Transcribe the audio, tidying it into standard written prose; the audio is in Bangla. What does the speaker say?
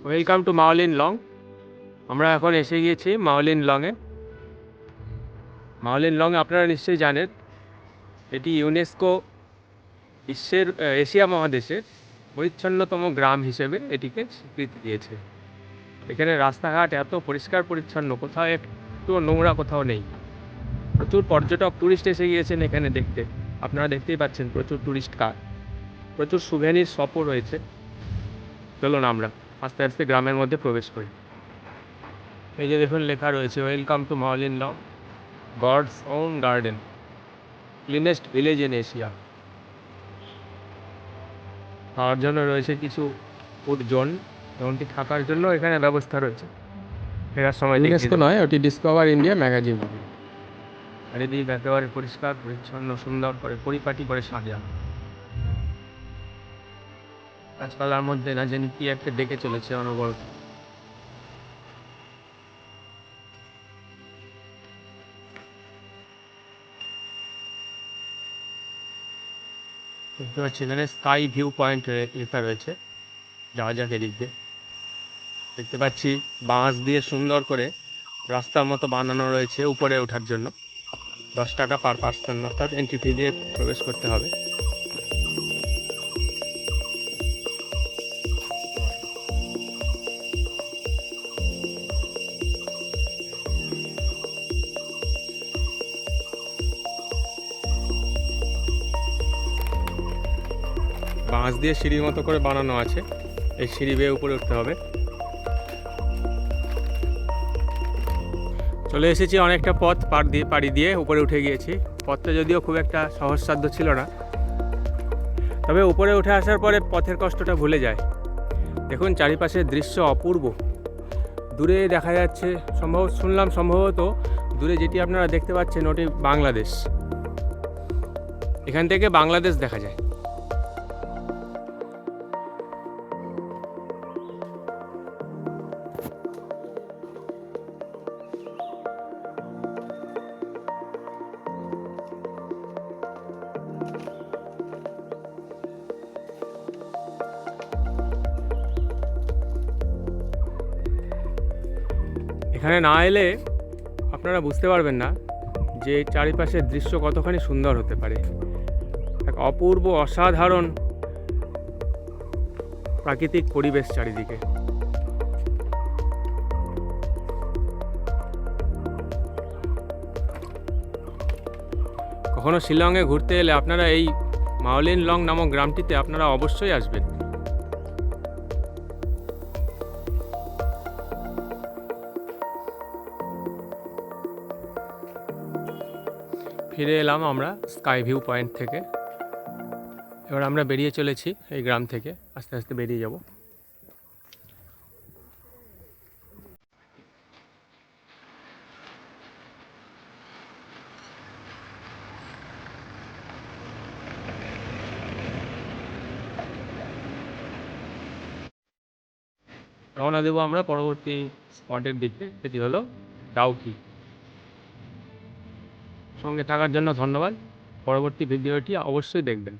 Welcome to Mawlynnong long. আমরা এখন এসে গিয়েছি মাওলিন লংয়ে। মাওলিন লং আপনারা নিশ্চয়ই জানেন, এটি ইউনেস্কো বিশ্বের এশিয়া মহাদেশের পরিচ্ছন্নতম গ্রাম হিসেবে এটিকে স্বীকৃতি দিয়েছে। এখানে রাস্তাঘাট এত পরিষ্কার পরিচ্ছন্ন, কোথাও একটু নোংরা কোথাও নেই। প্রচুর পর্যটক ট্যুরিস্ট এসে গিয়েছেন এখানে দেখতে। আপনারা দেখতেই পাচ্ছেন প্রচুর ট্যুরিস্ট কার, প্রচুর সুভেনির শপও রয়েছে। চলুন আমরা আস্তে আস্তে গ্রামের মধ্যে প্রবেশ করি। এই যে দেখুন লেখা রয়েছে welcome to Mawlynnong, God's own garden, cleanest village in Asia. খাওয়ার জন্য রয়েছে কিছু ফুড জোন, এমনকি থাকার জন্য এখানে ব্যবস্থা রয়েছে। ফেরার সময় ইউনেস্কো নয়, ওটি ডিসকভার ইন্ডিয়া ম্যাগাজিন। আর এদিকে একেবারে পরিষ্কার পরিচ্ছন্ন সুন্দর করে পরিপাটি করে সাজানো। গাছপালার মধ্যে না জানি কি একটা ডেকে চলেছে অনবরত। দেখতে পাচ্ছি এখানে স্কাই ভিউ পয়েন্ট লেখা রয়েছে। যাওয়া যাক এদিক দিয়ে। দেখতে পাচ্ছি বাঁশ দিয়ে সুন্দর করে রাস্তার মতো বানানো রয়েছে উপরে ওঠার জন্য। 10 টাকা পার পার্সন, অর্থাৎ এন্ট্রি ফি দিয়ে প্রবেশ করতে হবে। বাঁশ দিয়ে সিঁড়ির মতো করে বানানো আছে, এই সিঁড়ি বেয়ে উপরে উঠতে হবে। চলে এসেছি, অনেকটা পথ পাড়ি দিয়ে উপরে উঠে গিয়েছি। পথটা যদিও খুব একটা সহজসাধ্য ছিল না, তবে উপরে উঠে আসার পরে পথের কষ্টটা ভুলে যায়। দেখুন চারিপাশের দৃশ্য অপূর্ব। দূরে দেখা যাচ্ছে, সম্ভবত দূরে যেটি আপনারা দেখতে পাচ্ছেন ওটি বাংলাদেশ। এখান থেকে বাংলাদেশ দেখা যায়। এখানে না এলে আপনারা বুঝতে পারবেন না যে চারিপাশের দৃশ্য কতখানি সুন্দর হতে পারে। এক অপূর্ব অসাধারণ প্রাকৃতিক পরিবেশ চারিদিকে। কখনো শিলংয়ে ঘুরতে এলে আপনারা এই মাওলিন লং নামক গ্রামটিতে আপনারা অবশ্যই আসবেন। ফিরে এলাম আমরা স্কাই ভিউ পয়েন্ট থেকে। এবার আমরা বেরিয়ে চলেছি এই গ্রাম থেকে, আস্তে আস্তে বেরিয়ে যাব। রওনা দেবো আমরা পরবর্তী স্পটের দিকে, সেটি হলো ডাউকি। সঙ্গে থাকার জন্য ধন্যবাদ। পরবর্তী ভিডিওটি অবশ্যই দেখবেন।